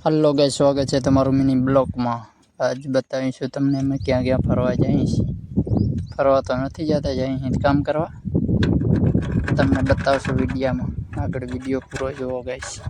Hello guys, સ્વાગત છે તમારું મિની બ્લોગમાં। આજ બતાવીશું તમને અમે ક્યાં ક્યાં ફરવા જઈએ છીએ। ફરવા તો નથી જતા, જઈએ છીએ કામ કરવા। તમને બતાવશું વિડીયામાં, આગળ વિડીયો પૂરો જોવો ગાઈસ।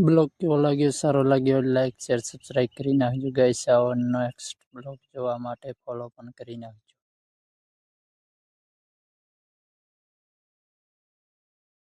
બ્લોગ કેવો લાગ્યો, સારો લાગ્યો લાઈક શેર સબસ્ક્રાઈબ કરી નાખજો ગાઈસ। આવો નેક્સ્ટ બ્લોગ જોવા માટે ફોલો પણ કરી નાખજો।